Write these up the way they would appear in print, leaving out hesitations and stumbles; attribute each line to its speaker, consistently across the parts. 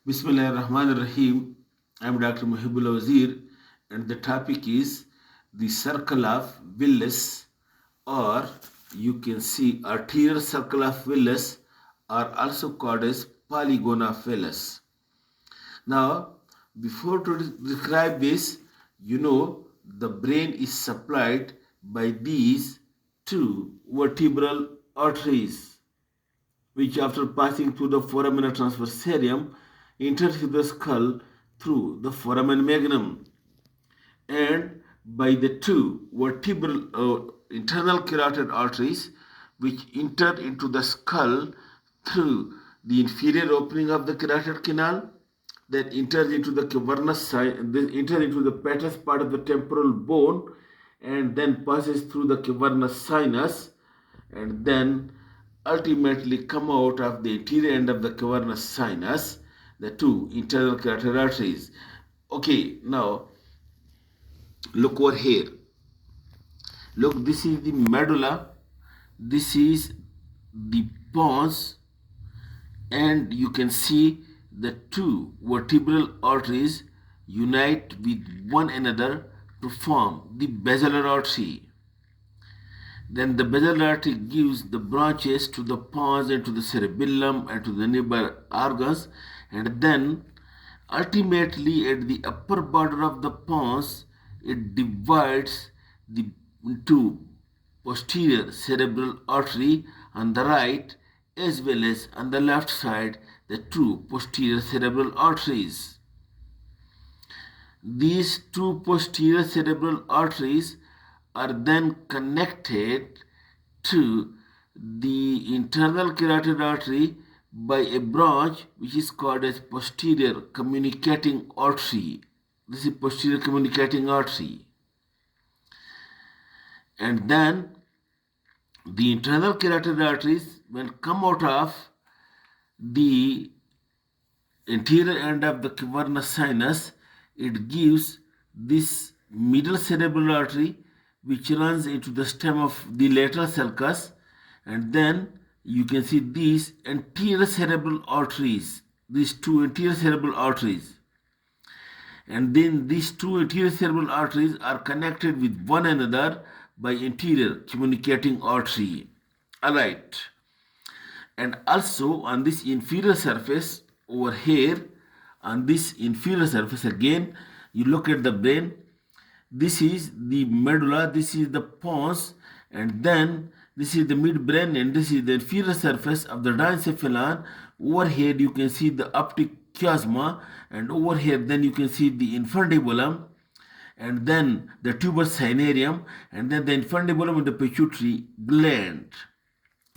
Speaker 1: Bismillahirrahmanirrahim. I'm Dr. Mohibullah Wazir, and the topic is the circle of willis, or you can see arterial circle of willis, are also called as polygon of willis. Now, before to describe this, the brain is supplied by these two vertebral arteries, which after passing through the foramen transversarium enters the skull through the foramen magnum, and by the two vertebral internal carotid arteries which enter into the skull through the inferior opening of the carotid canal, that enters into the cavernous then enters into the petrous part of the temporal bone, and then passes through the cavernous sinus, and then ultimately come out of the anterior end of the cavernous sinus, the two internal carotid arteries. Okay, now look over here. Look, this is the medulla, this is the pons, and you can see the two vertebral arteries unite with one another to form the basilar artery. Then the basilar artery gives the branches to the pons and to the cerebellum and to the nearby organs, and then ultimately at the upper border of the pons it divides the into posterior cerebral artery on the right as well as on the left side the two posterior cerebral arteries. These two posterior cerebral arteries are then connected to the internal carotid artery by a branch which is called as posterior communicating artery. This is posterior communicating artery. And then the internal carotid arteries, when come out of the anterior end of the cavernous sinus, it gives this middle cerebral artery which runs into the stem of the lateral sulcus, and then you can see these anterior cerebral arteries, these two anterior cerebral arteries, and then these two anterior cerebral arteries are connected with one another by anterior communicating artery. Alright, and also on this inferior surface over here, on this inferior surface again, you look at the brain. This is the medulla, this is the pons, and then this is the midbrain, and this is the inferior surface of the diencephalon. Over here you can see the optic chiasma, and over here then you can see the infundibulum, and then the tuberous cinerarium, and then the infundibulum and the pituitary gland.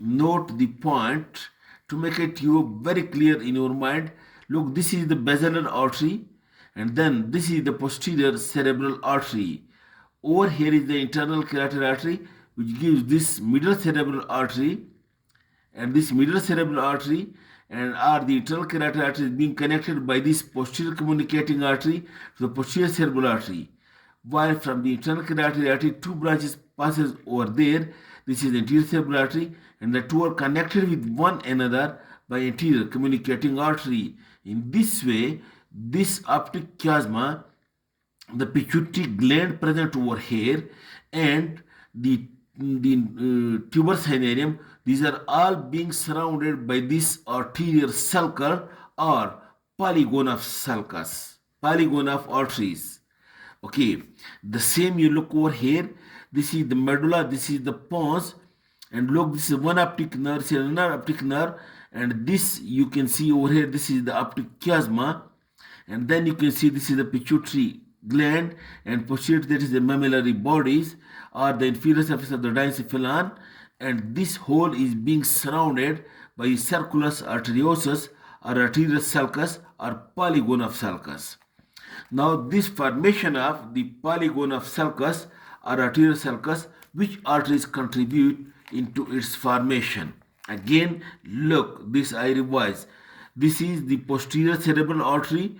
Speaker 1: Note the point to make it you very clear in your mind. Look, this is the basilar artery, and then this is the posterior cerebral artery. Over here is the internal carotid artery which gives this middle cerebral artery, and this middle cerebral artery and are the internal carotid arteries being connected by this posterior communicating artery to the posterior cerebral artery. While from the internal carotid artery two branches passes over there. This is the anterior cerebral artery, and the two are connected with one another by anterior communicating artery. In this way, this optic chiasma, the pituitary gland present over here, and the tuberous cinerarium, these are all being surrounded by this arterial sulcus or polygon of sulcus, polygon of arteries. Okay, the same you look over here. This is the medulla, this is the pons, and look, this is one optic nerve, this is another optic nerve, and this you can see over here, this is the optic chiasma, and then you can see this is the pituitary gland, and posterior that is the mammillary bodies or the inferior surface of the diencephalon, and this whole is being surrounded by circulus arteriosus or arterial sulcus or polygon of sulcus. Now this formation of the polygon of sulcus or arterial sulcus, which arteries contribute into its formation? Again, look, this I revise. This is the posterior cerebral artery.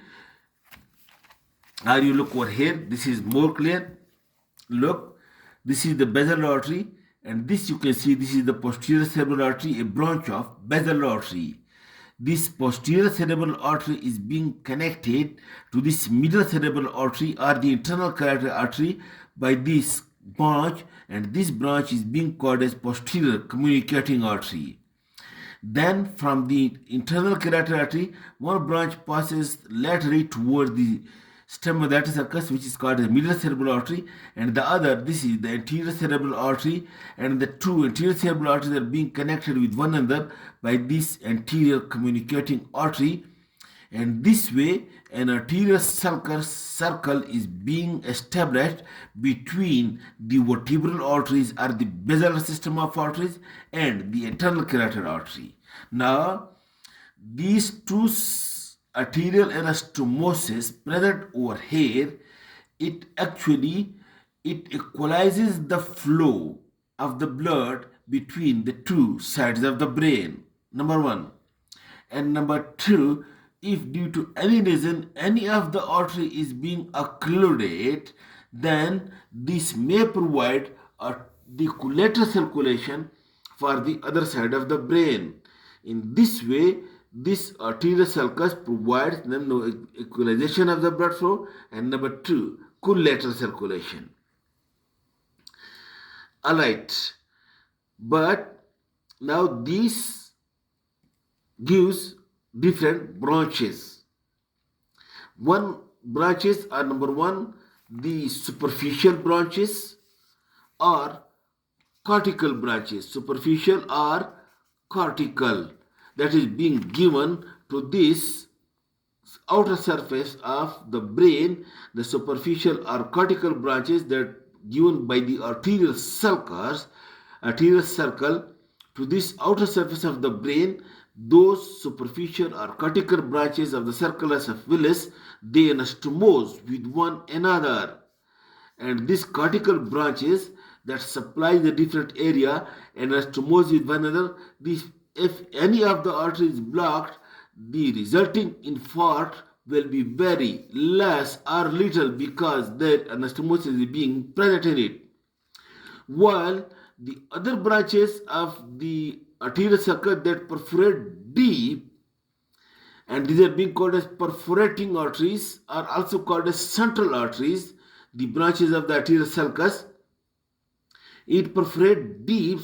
Speaker 1: Or you look over here, this is more clear. Look, this is the basilar artery, and this you can see, this is the posterior cerebral artery, a branch of basilar artery. this posterior cerebral artery is being connected to this middle cerebral artery or the internal carotid artery by this branch, and this branch is being called as posterior communicating artery. Then from the internal carotid artery, one branch passes laterally toward the stem of the arteriosus, which is called the middle cerebral artery, and the other, this is the anterior cerebral artery, and the two anterior cerebral arteries are being connected with one another by this anterior communicating artery, and this way an arterial circle is being established between the vertebral arteries or the basal system of arteries and the internal carotid artery. Now, these two arterial anastomosis present over here, it equalizes the flow of the blood between the two sides of the brain, number one. And number two, if due to any reason any of the artery is being occluded, then this may provide the collateral circulation for the other side of the brain. In this way, this arterial sulcus provides the equalization of the blood flow, and number two, collateral circulation. Alright, but now this gives different branches. One branches are, number one, the superficial branches or cortical branches. Superficial or cortical, that is being given to this outer surface of the brain. The superficial or cortical branches that given by the arterial circle to this outer surface of the brain. Those superficial or cortical branches of the circulus of willis, they anastomose with one another, and these cortical branches that supply the different area and anastomose with one another. If any of the artery is blocked, the resulting infarct will be very less or little because that anastomosis is being present in it. While the other branches of the arterial circuit that perforate deep, and these are being called as perforating arteries, are also called as central arteries. The branches of the arterial sulcus, it perforates deep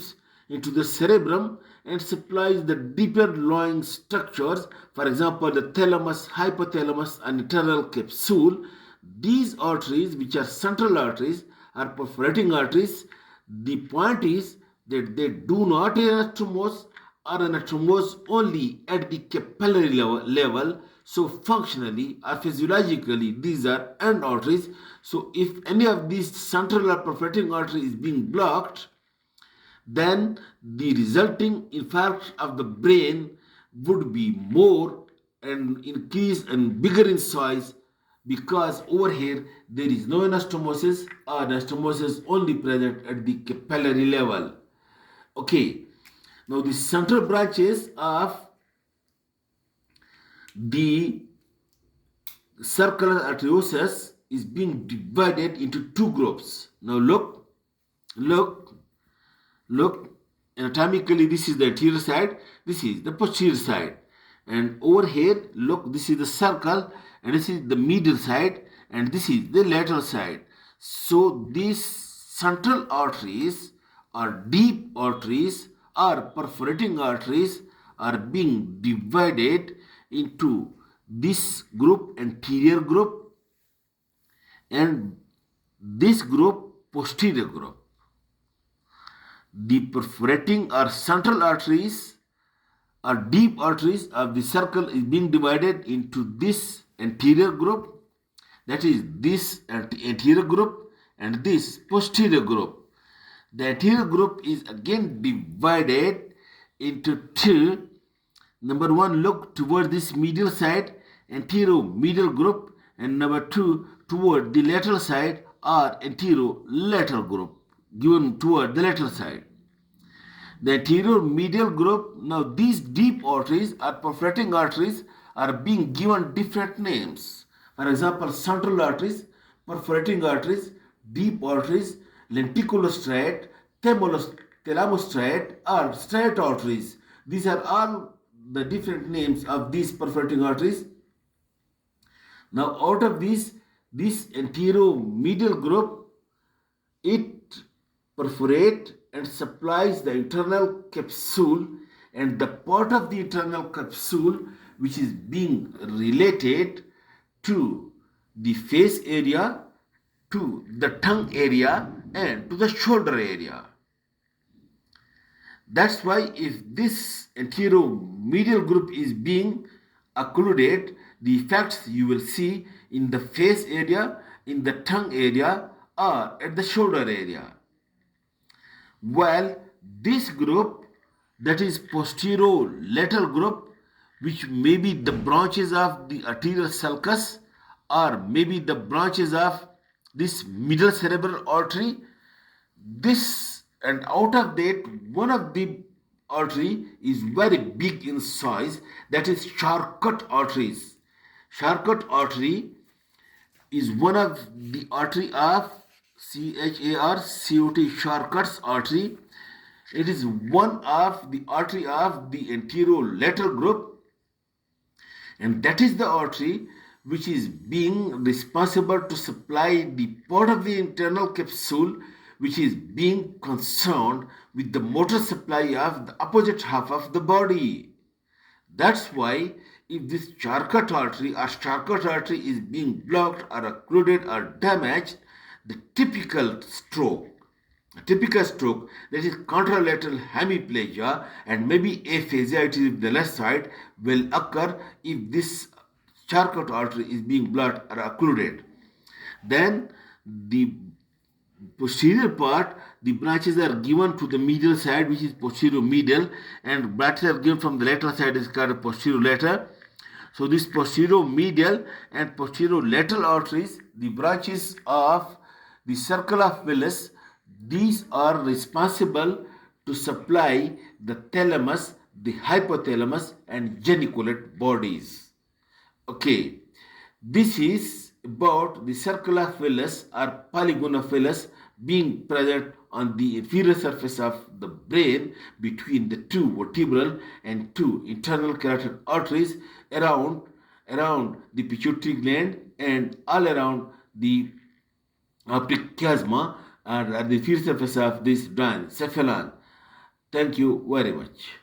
Speaker 1: into the cerebrum and supplies the deeper lying structures, for example the thalamus, hypothalamus and internal capsule. These arteries, which are central arteries, are perforating arteries. The point is that they do not anastomose or anastomose only at the capillary level. So functionally or physiologically, these are end arteries. So if any of these central or perforating artery is being blocked, then the resulting infarct of the brain would be more and increase and bigger in size, because over here there is no anastomosis or anastomosis only present at the capillary level. Okay, now the central branches of the circular arteriosus is being divided into two groups. Now look, anatomically this is the anterior side, this is the posterior side, and over here look, this is the circle and this is the middle side and this is the lateral side. So these central arteries or deep arteries or perforating arteries are being divided into this group, anterior group, and this group, posterior group. The perforating or central arteries or deep arteries of the circle is being divided into this anterior group, that is this anterior group, and this posterior group. The anterior group is again divided into two. Number one, look toward this medial side, anterior medial group, and number two, toward the lateral side or anterior lateral group, given toward the lateral side. The anterior medial group, now these deep arteries or perforating arteries are being given different names. For example, central arteries, perforating arteries, deep arteries, lenticulostriate, thalamostriate or striate arteries. These are all the different names of these perforating arteries. Now, out of these, this anteromedial group, it perforate and supplies the internal capsule, and the part of the internal capsule which is being related to the face area, to the tongue area, and to the shoulder area. That's why if this anteromedial group is being occluded, the effects you will see in the face area, in the tongue area, or at the shoulder area. While this group, that is posterolateral group, which may be the branches of the arterial sulcus or maybe the branches of this middle cerebral artery, this, and out of that one of the artery is very big in size, that is Charcot arteries. Charcot artery is one of the artery of Charcot, Charcot's artery. It is one of the artery of the anterolateral group, and that is the artery which is being responsible to supply the part of the internal capsule which is being concerned with the motor supply of the opposite half of the body. That's why if this Charcot artery or Charcot artery is being blocked or occluded or damaged, the typical stroke, that is contralateral hemiplegia and maybe aphasia, it is the left side, will occur if this Charcot artery is being blocked or occluded. Then the posterior part, the branches are given to the medial side, which is posterior-medial, and branches are given from the lateral side, is called posterior-lateral. So this posterior-medial and posterior-lateral arteries, the branches of the circle of willis, these are responsible to supply the thalamus, the hypothalamus, and geniculate bodies. Okay, this is about the circle of willis or polygon of willis being present on the inferior surface of the brain between the two vertebral and two internal carotid arteries around the pituitary gland and all around the optic chiasma or at the inferior surface of this cephalon. Thank you very much.